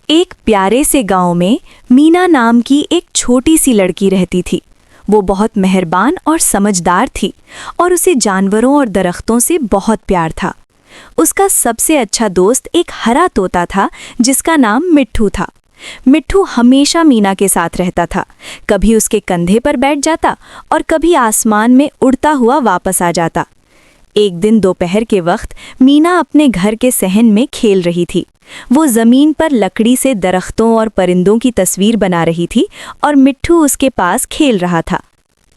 एक प्यारे से गांव में मीना नाम की एक छोटी सी लड़की रहती थी। वो बहुत मेहरबान और समझदार थी और उसे जानवरों और दरख्तों से बहुत प्यार था। उसका सबसे अच्छा दोस्त एक हरा तोता था जिसका नाम मिट्ठू था। मिट्ठू हमेशा मीना के साथ रहता था, कभी उसके कंधे पर बैठ जाता और कभी आसमान में उड़ता हुआ वापस आ जाता। एक दिन दोपहर के वक्त मीना अपने घर के सहन में खेल रही थी। वो जमीन पर लकड़ी से दरख्तों और परिंदों की तस्वीर बना रही थी और मिट्ठू उसके पास खेल रहा था।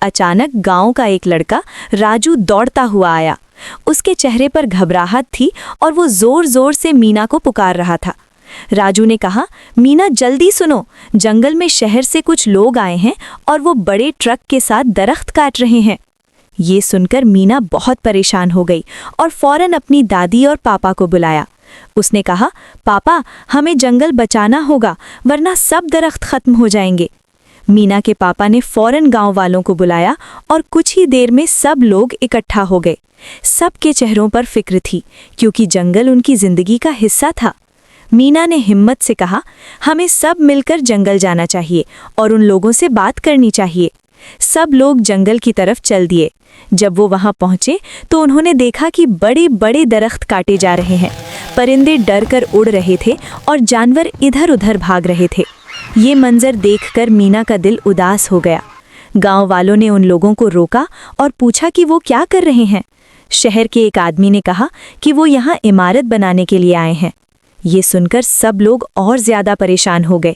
अचानक गांव का एक लड़का राजू दौड़ता हुआ आया। उसके चेहरे पर घबराहट थी और वो जोर जोर से मीना को पुकार रहा था। राजू ने कहा, मीना जल्दी सुनो, जंगल में शहर से कुछ लोग आए हैं और वो बड़े ट्रक के साथ दरख्त काट रहे हैं। ये सुनकर मीना बहुत परेशान हो गई और फौरन अपनी दादी और पापा को बुलाया। उसने कहा, पापा, हमें जंगल बचाना होगा वरना सब दरख्त खत्म हो जाएंगे। मीना के पापा ने फौरन गांव वालों को बुलाया और कुछ ही देर में सब लोग इकट्ठा हो गए। सबके चेहरों पर फिक्र थी क्योंकि जंगल उनकी जिंदगी का हिस्सा था। मीना ने हिम्मत से कहा, हमें सब मिलकर जंगल जाना चाहिए और उन लोगों से बात करनी चाहिए। सब लोग जंगल की तरफ चल दिए। जब वो वहां पहुंचे तो उन्होंने देखा कि बड़े बड़े दरख्त काटे जा रहे हैं। परिंदे डर कर उड़ रहे थे और जानवर इधर उधर भाग रहे थे। ये मंजर देखकर मीना का दिल उदास हो गया। गांव वालों ने उन लोगों को रोका और पूछा कि वो क्या कर रहे हैं। शहर के एक आदमी ने कहा कि वो यहाँ इमारत बनाने के लिए आए हैं। ये सुनकर सब लोग और ज्यादा परेशान हो गए।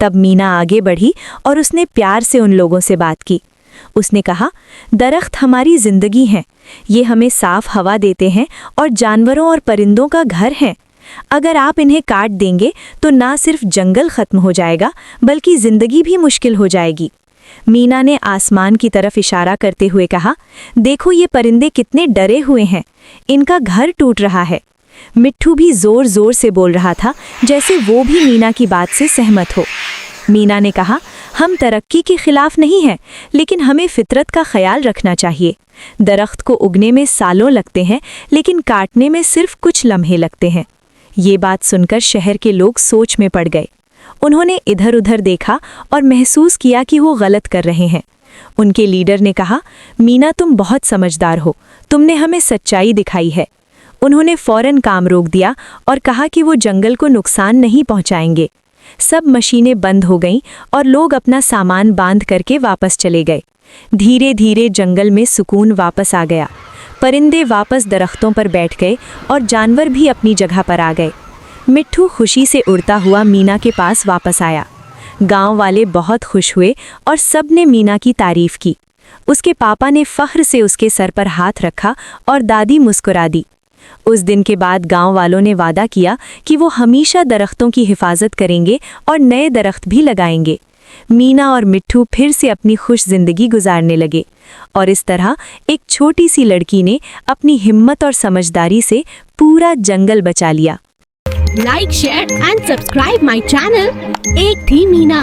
तब मीना आगे बढ़ी और उसने प्यार से उन लोगों से बात की। उसने कहा, दरख्त हमारी जिंदगी हैं। ये हमें साफ हवा देते हैं और जानवरों और परिंदों का घर हैं। अगर आप इन्हें काट देंगे तो ना सिर्फ जंगल खत्म हो जाएगा बल्कि जिंदगी भी मुश्किल हो जाएगी। मीना ने आसमान की तरफ इशारा करते हुए कहा, देखो ये परिंदे कितने डरे हुए हैं, इनका घर टूट रहा है। मिट्ठू भी जोर जोर से बोल रहा था जैसे वो भी मीना की बात से सहमत हो। मीना ने कहा, हम तरक्की के खिलाफ नहीं हैं, लेकिन हमें फितरत का ख्याल रखना चाहिए। दरख्त को उगने में सालों लगते हैं लेकिन काटने में सिर्फ कुछ लम्हे लगते हैं। ये बात सुनकर शहर के लोग सोच में पड़ गए। उन्होंने इधर उधर देखा और महसूस किया कि वो गलत कर रहे हैं। उनके लीडर ने कहा, मीना तुम बहुत समझदार हो, तुमने हमें सच्चाई दिखाई है। उन्होंने फौरन काम रोक दिया और कहा कि वो जंगल को नुकसान नहीं पहुंचाएंगे। सब मशीनें बंद हो गईं और लोग अपना सामान बांध करके वापस चले गए। धीरे धीरे जंगल में सुकून वापस आ गया। परिंदे वापस दरख्तों पर बैठ गए और जानवर भी अपनी जगह पर आ गए। मिट्ठू खुशी से उड़ता हुआ मीना के पास वापस आया। गांव वाले बहुत खुश हुए और सब ने मीना की तारीफ की। उसके पापा ने फख्र से उसके सर पर हाथ रखा और दादी मुस्कुरा दी। उस दिन के बाद गांव वालों ने वादा किया कि वो हमेशा दरख्तों की हिफाजत करेंगे और नए दरख्त भी लगाएंगे। मीना और मिट्ठू फिर से अपनी खुश जिंदगी गुजारने लगे और इस तरह एक छोटी सी लड़की ने अपनी हिम्मत और समझदारी से पूरा जंगल बचा लिया। Like, share and subscribe my channel. एक थी मीना।